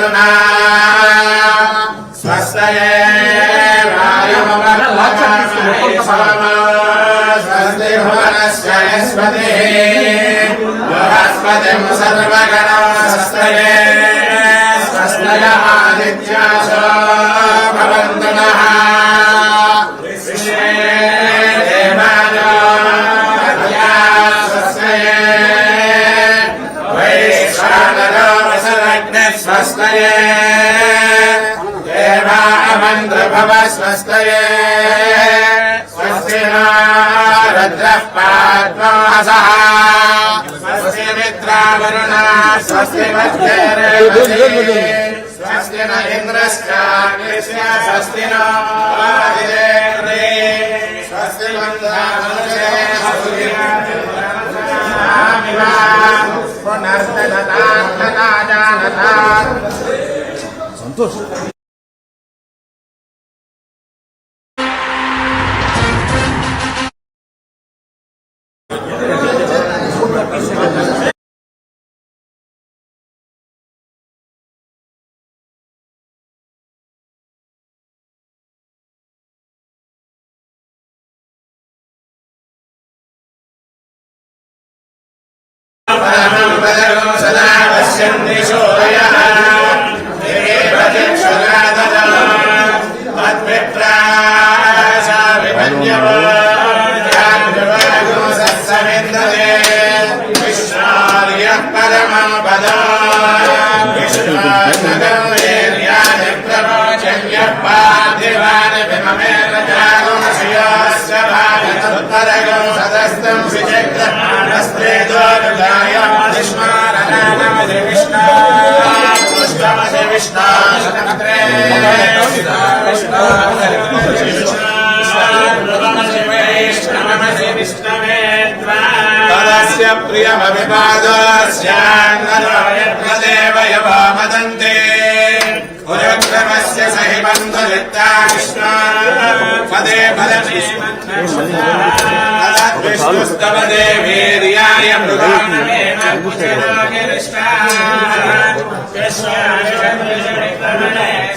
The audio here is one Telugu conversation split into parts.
भवन्तु स्वस्तये स्वस्ति भुवनस्य यस्पतिः बृहस्पतिं सर्वगणो स्वस्तये स्वस्तय आदित्यासो भवन्तु नः देवानो स्वस्तये वैश्वानरो वसुरग्निः स्वस्तये देवा अमन्त्रभव स्वस्तये स्वस्ति नो रुद्रः पाद्मोऽहसः स्वस्ति मित्रावरुणः स्वस्ति मध्यरेवती स्वस्ति न इन्द्रश्चाग्निश्च स्वस्ति नो आदिदेवते स्वस्ति मन्दामनुषे पुनर्दनता संतोष सदा पश्यन्ति सूर्यः विष्णोर्यः परमं पदो विष्णोर्नगर्वेर्यानि प्रवोचन्यः पार्थिवानि विममेर्जागुंसयोश्च भारतोत्तरगं सदस्तं विचक्रस्त्रे दोर्गाय विष्णोरनामति विष्णो पुष्पमति विष्णो शतमत्रे विष्णवे तदस्य प्रियमभिपादस्यान्नदेव यवमदन्ते पुरक्रमस्य सहि बन्धुरित्ता विष्णो पदे तदद्विष्णुस्तव देवीर्याय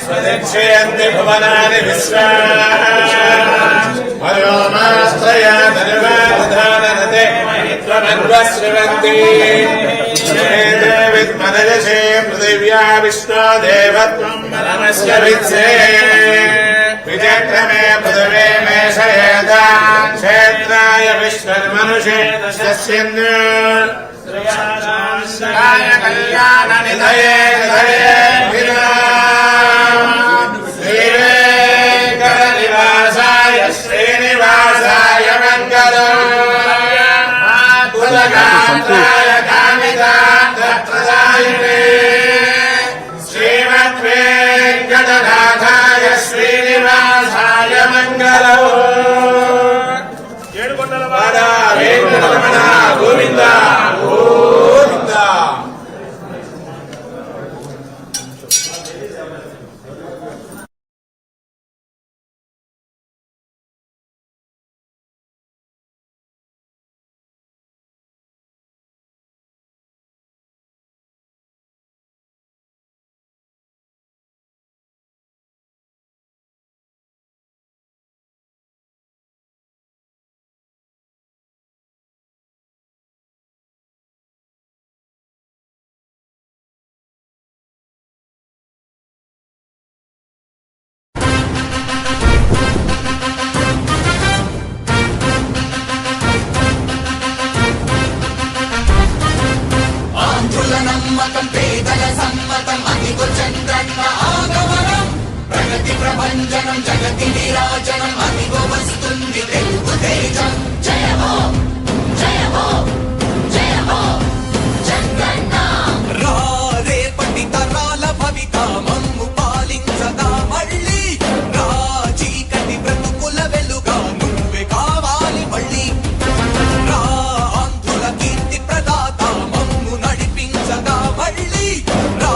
स्वदक्षयन्ति भुवनानि विश्वा वयोमाश्रया धनुवाधाननते त्वमन्वश्रवन्ति विद्मनयसे पृथिव्या विष्णो देवत्वं नमस्य वित्से विचक्रमे पृथिवे मेषयेता क्षेत्राय विश्वमनुषे दशस्यन्द्र कल्याणनिधये श्रीवेङ्कटनिवासाय श्रीनिवासाय मङ्गलम् कामितार्थप्रदायिने श्रीमद्वेङ्कटनाथाय श्रीनिवासाय मङ्गलम् वेङ्कटरमण गोविन्द गोविन्द నమ్మకం పేదల సమ్మతం అదిగో చంద్రన్న ఆగమనం ప్రగతి ప్రభంజనం జగతి విరాజనం అదిగో వస్తుంది తెలుగు తేజం జయమో జయమో జయమో చంద్రన్న రా రేపటి తరాల భవిత మమ్ము పాలించగా మళ్ళీ రా చీకటి బ్రతుకుల వెలుగా నువ్వే కావాలి మళ్ళీ రా ఆంధ్రుల కీర్తి ప్రదాత మమ్ము నడిపించగా మళ్ళీ రా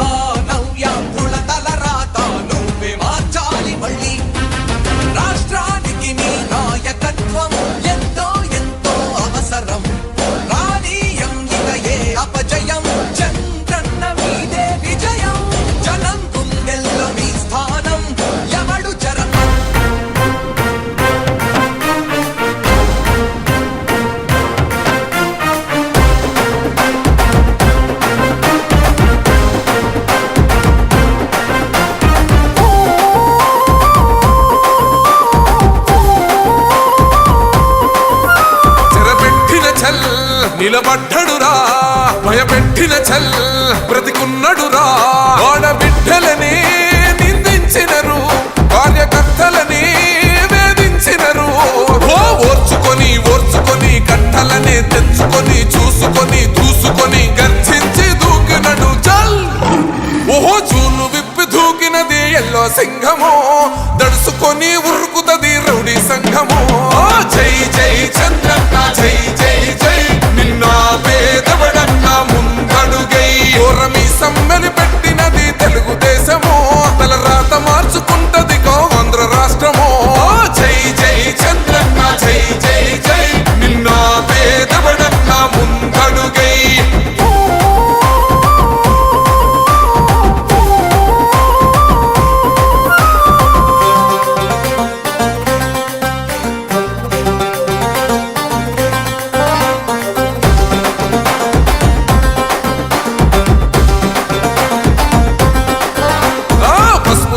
నవ్యాంధ్రుల తలరాత నువ్వే మార్చాలి మళ్ళీ రాష్ట్రానికి నీ నాయకత్వం ఎంతో ఎంతో అవసరం రా నిలబడ్డడురా భయపెట్టిన చల్ బ్రతికున్నడురా ఆడబిడ్డలని నిందించినరు కార్యకర్తలని వేధించినరు ఓర్చుకొని ఓర్చుకొని కట్టలనే తెంచుకొని చూసుకొని దూసుకొని గర్జించి దూకినడు చల్ ఓహో చూలు విప్పి దూకినది ఎల్లో సింహము దడుసుకొని ఉరుకుతది రౌడీ సంఘము జై జై చంద్రన్న జై జై జై నిన్న పేదవడన్న ముందడుగై ఓరమి సమ్మెలి పెట్టినది తెలుగుదేశము తల రాత మార్చుకుంటది ఆంధ్ర రాష్ట్రము జై జై చంద్రన్న జై జై జై నిన్న పేదవడన్న ముందడుగై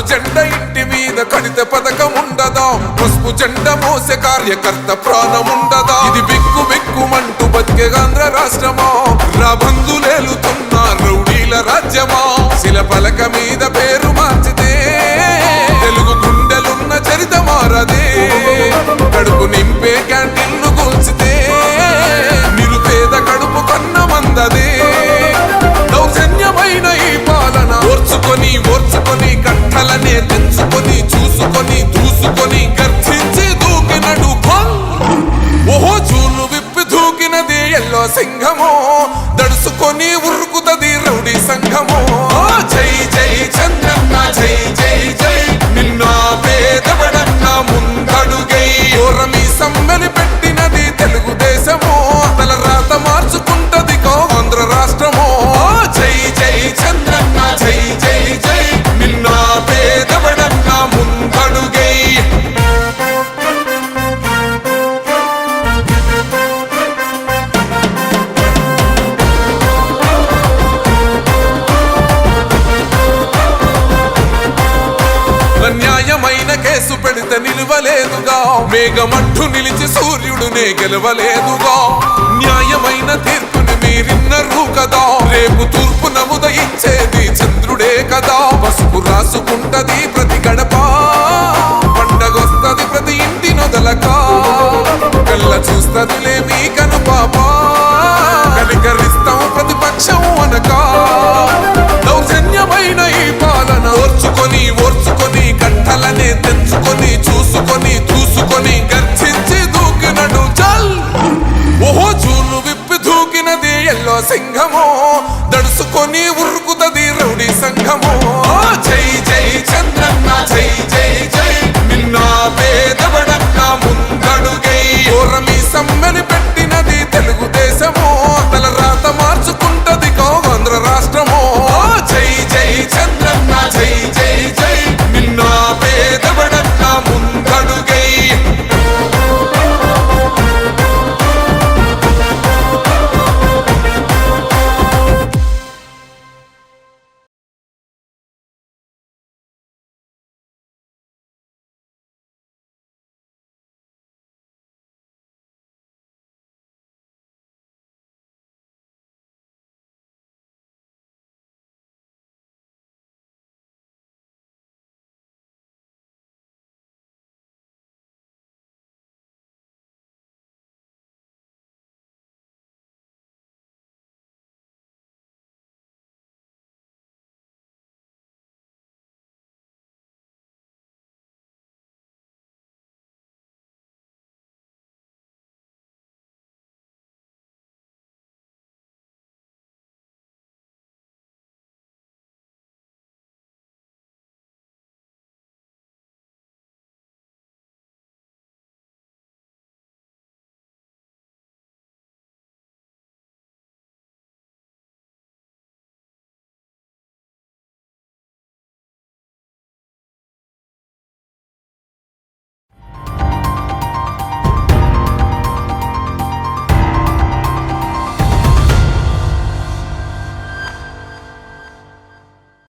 జెండా ఇంటి మీద కడిత పథకం ఉండదా పసుపు జెండా మోసే కార్యకర్త ప్రాణం ఉండదా ఇది బిక్కు బిక్కుమంటూ బతికే ఆంధ్ర రాష్ట్రమా రాబందులేలుతున్న రౌడీల రాజ్యమా శిల పలక మీద పేరు మార్చితే తెలుగు గుండెలున్న చరిత మారదే కడుపు నింపే క్యాంటీన్ను కూల్చితే నిరుపేద కడుపు కన్న మందదే దౌర్జన్యమైన ఈ పాలన ఓర్చుకొని ఓర్చుకొని కట్టలనే తెంచుకొని చూసుకొని దూసుకొని గర్జించి దూకినడు ఓహో చూలు విప్పి దూకినది ఎల్లో సింహము దడుసుకొని ఉరుకుతది రౌడీ సంఘము జై జై చంద్రన్న జై జై జై నిన్న పేదవడన్న ముందడుగై ఓరమి సమ్మెలి పెట్టినది తెలుగుదేశము తల రాత మార్చుకుంటది ఆంధ్ర రాష్ట్రము జై జై చంద్రన్న జై జై జై నిన్న పేదవడన్న ముందడుగై న్యాయమైన కేసు పెడితే నిలవలేదుగా మేఘమట్టు నిలిచి సూర్యుడునే గెలవలేదుగా న్యాయమైన తీర్పుని మీరిన్నరు కదా రేపు తూర్పు నముదయించేది చంద్రుడే కదా పసుపు రాసుకుంటది ప్రతి గడప పండగొస్తది ప్రతి ఇంటి నొదలక కళ్ళ చూస్తదిలే మీ కను పాప కనికరిస్తాం ప్రతిపక్షం అనక దౌర్జన్యమైన ఈ పాలన ఓర్చుకొని ఓర్చుకొని కట్టలనే తెంచుకొని